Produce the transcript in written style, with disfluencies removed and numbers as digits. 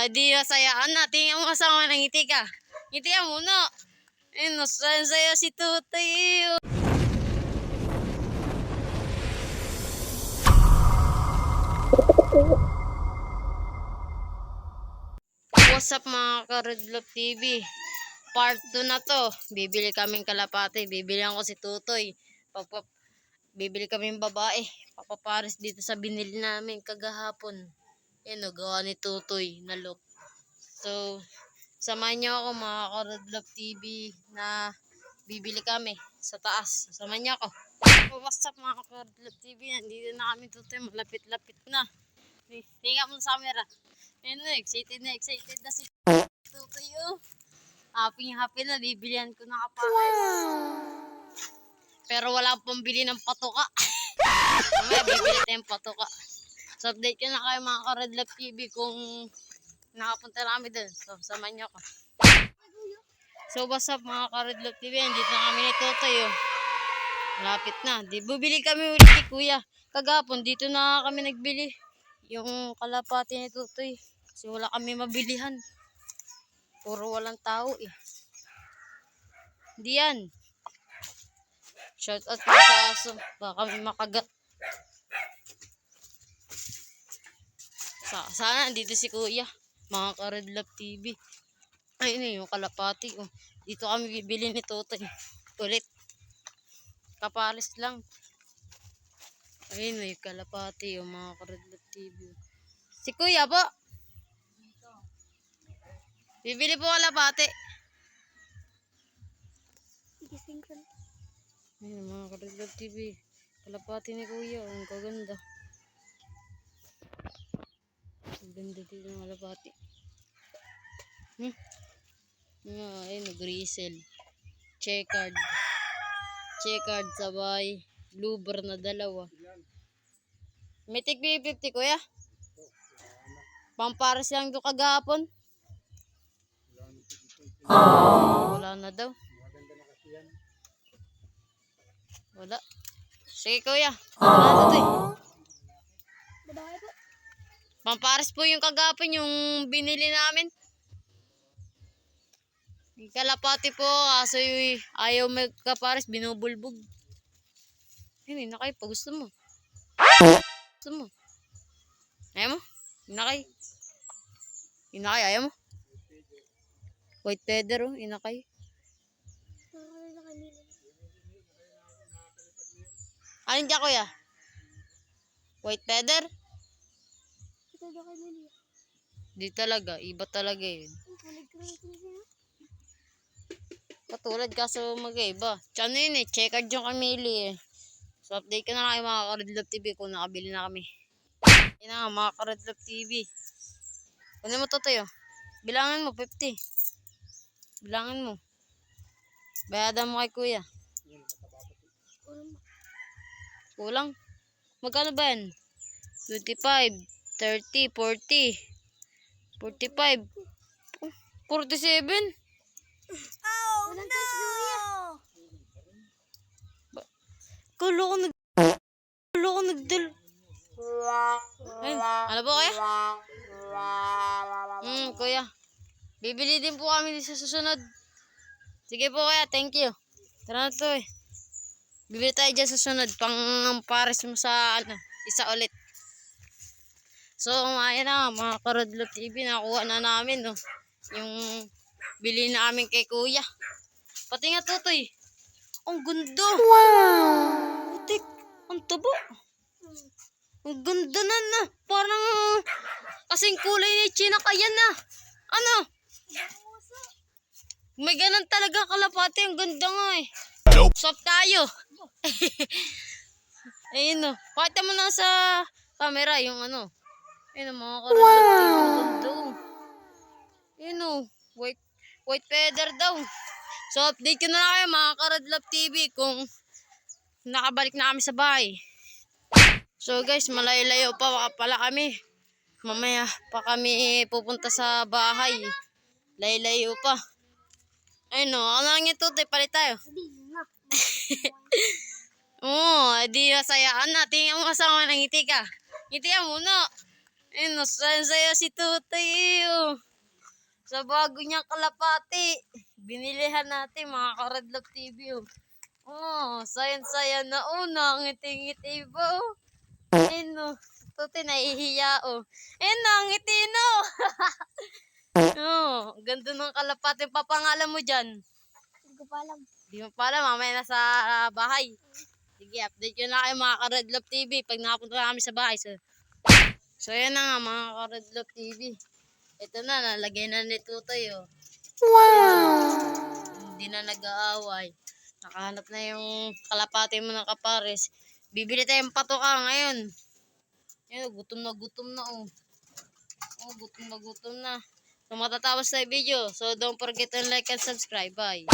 di masayaan na. Tingnan mo kasama ng ngiti ka. Ngiti ka muna. Ayun, nasaya si Tutoy. What's up mga ka-Red Love TV? Part 2 na to. Bibili kaming kalapate. Bibilihan ko si Tutoy. Bibili kaming babae. Papapares dito sa binili namin kagahapon. Yan o, gawa ni Tutoy na look. So, samahan niyo ako mga ka-Red Love TV na bibili kami sa taas. Samahan niyo ako. What's up mga ka-Red Love TV? Nandito na kami Tutoy. Malapit-lapit na. Tingnan mo sa camera. Ayun na, excited na si Tutoy. Happy na, bibilihan ko na kapares. Pero wala pang bili ng patuka. Mamaya bibili tayong patuka. So update ko na kayo mga ka-Red Love TV kung nakapunta na kami dun. So samahan niyo ako. So what's up mga ka-Red Love TV? Andito na kami ni Tutoy. Malapit na. Bibili kami ulit ni Kuya. Kagapon dito na kami nagbili. Yung kalapati ni Tutoy. Kasi wala kami mabilihan. Puro walang tao eh. Hindi yan. Shout out ko sa aso. Baka kami makagat. Sana andito si Kuya. Mga ka-Red Love TV. Ayun eh, yung kalapati. Dito kami bibili ni Tutoy. Ulit. Kapares lang. Ayun eh, kalapati. Yung mga ka-Red Love TV. Si Kuya po. Bibili po kalapati. Ayun mga ka-Red Love TV. Kalapati ni Kuya. Ang kaganda. Ang ganda dito ng kalapati. Ayun, nag-resell. Checkered sabay. Bluebird na dalawa. May tig 50 Kuya. Pampares lang doon kagahapon. Wala na daw. Wala. Sige Kuya. Wala na to eh. Pampares po yung kagapon yung binili namin. Yung kalapati po, kaso yung ayaw magkapares, binubulbog. Yun, inakay pa. Gusto mo? Gusto mo? Ayaw mo? Inakay. Inakay, ayaw mo? White feather, oh, inakay. Alin dyan, Kuya? White feather? Di talaga, iba talaga yun. Katulad kaso mag-iba. Tsaka yun eh, checkered yung kamili eh. So update ko na kayo mga ka-Red Love TV kung nakabili na kami. Yan na nga mga ka-Red Love TV. Kunin mo to tayo. Bilangin mo, 50. Bilangin mo. Bayadan mo kay Kuya. Kulang? Magkano ba yan? 25, 30, 40, 45, 47. Oh no! Kalo ko nagdal. Ayun, ano po Kuya? Kuya. Bibili din po kami sa susunod. Sige po Kuya, thank you. Tara na to eh. Bibili tayo dyan sa sunod. Pang pares mo sa isa ulit. So, ayan na mga ka-Red Love TV. Nakuha na namin yung bili na namin kay Kuya. Pati nga Tutoy. Ang ganda. Wow! Putik. Ang tabo. Ang ganda na. Parang kasing kulay ni China kaya na. Ano? May ganun talaga kalapati. Ang ganda nga eh. Soft tayo. Ayun o. Pakita mo na sa camera yung ano. Ayun o mga ka-Red Love TV. Ang ganda o. Ayun o. White feather daw. So update ko na kayo mga ka-Red Love TV kung nakabalik na kami sa bahay. So guys, malayo-layo pa pala kami. Mamaya pa kami pupunta sa bahay. Layo-layo pa. Ayun o, ano lang yung Tutoy, palit tayo. Oo, di masayaan na. Tingnan mo kasama ng ngiti ka. Ngiti ka muna. Ayun, nasaya si Tutoy eh. Sa bago niyang kalapati. Binilihan natin mga Karadlap TV oh. Oh, sayan-saya na oh, nangiti-ngiti ba oh. Ayun oh, Tutoy nahihiya oh. Ayun, nangiti no. Oh, ganda ng kalapati. Papangalan mo dyan? Hindi ko pa alam. Di mo pala, mamaya na sa bahay. Sige, update ko na kayo mga Karadlap TV pag nakapunta na kami sa bahay. So yan na nga mga Karadlap TV. Ito na, nalagay na ni Tutoy oh. Wow! Hindi na nag-aaway. Nakahanap na yung kalapati mo ng kapares. Bibili tayong patoka ngayon. Ayun, gutom na oh. Oh, gutom na. So matatapos na yung video. So don't forget to like and subscribe. Bye.